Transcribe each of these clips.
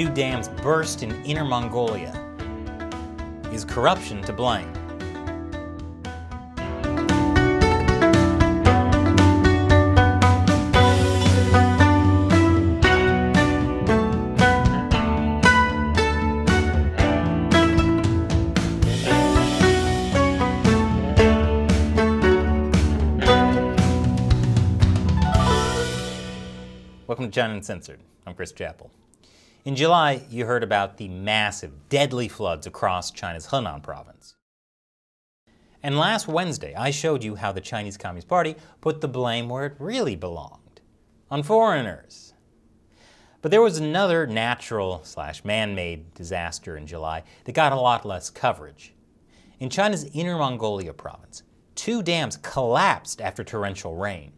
two dams burst in Inner Mongolia. Is corruption to blame? Welcome to China Uncensored. I'm Chris Chappell. In July, you heard about the massive, deadly floods across China's Henan province. And last Wednesday, I showed you how the Chinese Communist Party put the blame where it really belonged, on foreigners. But there was another natural/man-made disaster in July that got a lot less coverage. In China's Inner Mongolia province, two dams collapsed after torrential rain.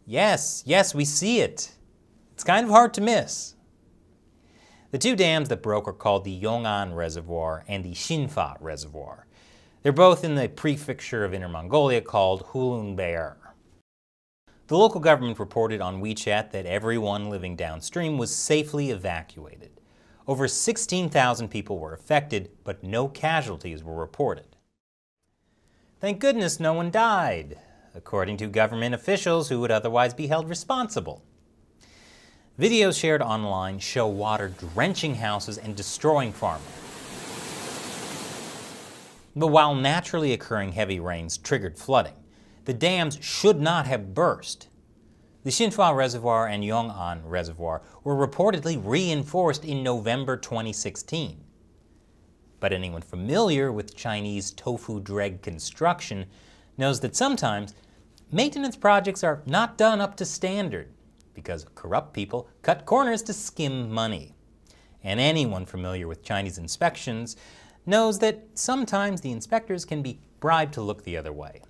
Yes, we see it. It's kind of hard to miss. The two dams that broke are called the Yong'an Reservoir and the Xinfa Reservoir. They're both in the prefecture of Inner Mongolia called Hulunbuir. The local government reported on WeChat that everyone living downstream was safely evacuated. Over 16,000 people were affected, but no casualties were reported. Thank goodness no one died, according to government officials who would otherwise be held responsible. Videos shared online show water drenching houses and destroying farmland. But while naturally occurring heavy rains triggered flooding, the dams should not have burst. The Xinfa Reservoir and Yong'an Reservoir were reportedly reinforced in November 2016. But anyone familiar with Chinese tofu dreg construction knows that sometimes maintenance projects are not done up to standard because corrupt people cut corners to skim money. And anyone familiar with Chinese inspections knows that sometimes the inspectors can be bribed to look the other way.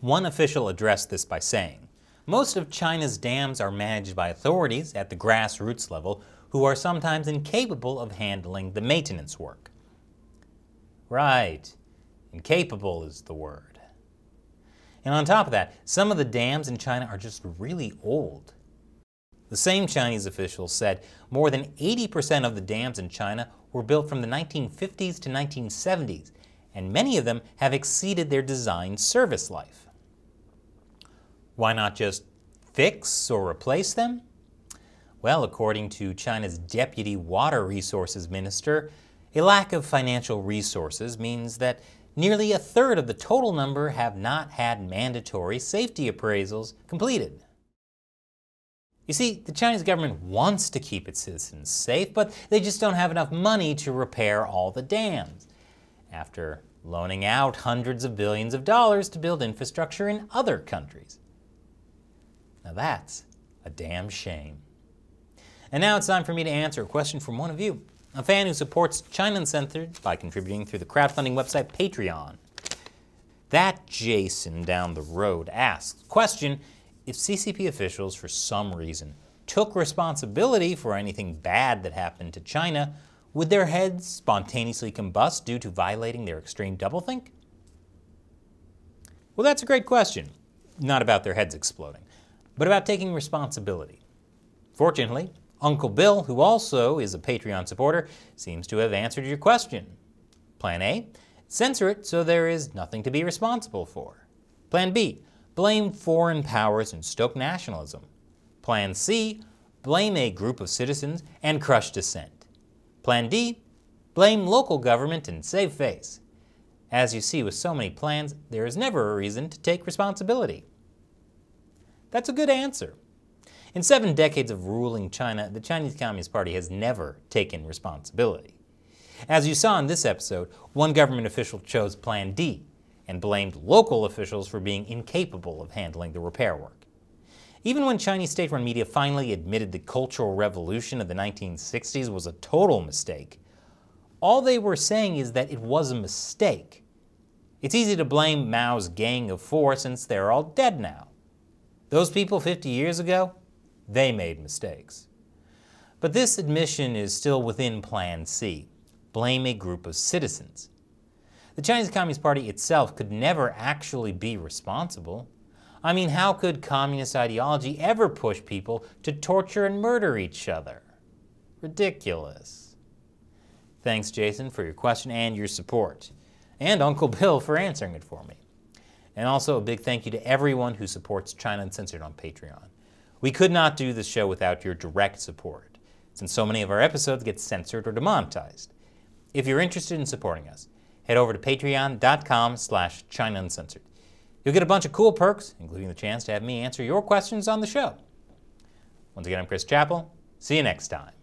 One official addressed this by saying, "Most of China's dams are managed by authorities at the grassroots level who are sometimes incapable of handling the maintenance work." Right, incapable is the word. And on top of that, some of the dams in China are just really old. The same Chinese officials said more than 80% of the dams in China were built from the 1950s to 1970s, and many of them have exceeded their design service life. Why not just fix or replace them? Well, according to China's Deputy Water Resources Minister, a lack of financial resources means that nearly a third of the total number have not had mandatory safety appraisals completed. You see, the Chinese government wants to keep its citizens safe, but they just don't have enough money to repair all the dams, after loaning out hundreds of billions of dollars to build infrastructure in other countries. Now that's a damn shame. And now it's time for me to answer a question from one of you, a fan who supports China Uncensored by contributing through the crowdfunding website Patreon. That Jason down the road asks, question, if CCP officials for some reason took responsibility for anything bad that happened to China, would their heads spontaneously combust due to violating their extreme doublethink? Well, that's a great question. Not about their heads exploding, but about taking responsibility. Fortunately, Uncle Bill, who also is a Patreon supporter, seems to have answered your question. Plan A, censor it so there is nothing to be responsible for. Plan B, blame foreign powers and stoke nationalism. Plan C, blame a group of citizens and crush dissent. Plan D, blame local government and save face. As you see with so many plans, there is never a reason to take responsibility. That's a good answer. In 7 decades of ruling China, the Chinese Communist Party has never taken responsibility. As you saw in this episode, one government official chose Plan D and blamed local officials for being incapable of handling the repair work. Even when Chinese state-run media finally admitted the Cultural Revolution of the 1960s was a total mistake, all they were saying is that it was a mistake. It's easy to blame Mao's Gang of Four since they're all dead now. Those people 50 years ago, they made mistakes. But this admission is still within Plan C. blame a group of citizens. The Chinese Communist Party itself could never actually be responsible. I mean, how could communist ideology ever push people to torture and murder each other? Ridiculous. Thanks, Jason, for your question and your support, and Uncle Bill for answering it for me. And also a big thank you to everyone who supports China Uncensored on Patreon. We could not do this show without your direct support, since so many of our episodes get censored or demonetized. If you're interested in supporting us, head over to patreon.com/China Uncensored. You'll get a bunch of cool perks, including the chance to have me answer your questions on the show. Once again, I'm Chris Chappell. See you next time.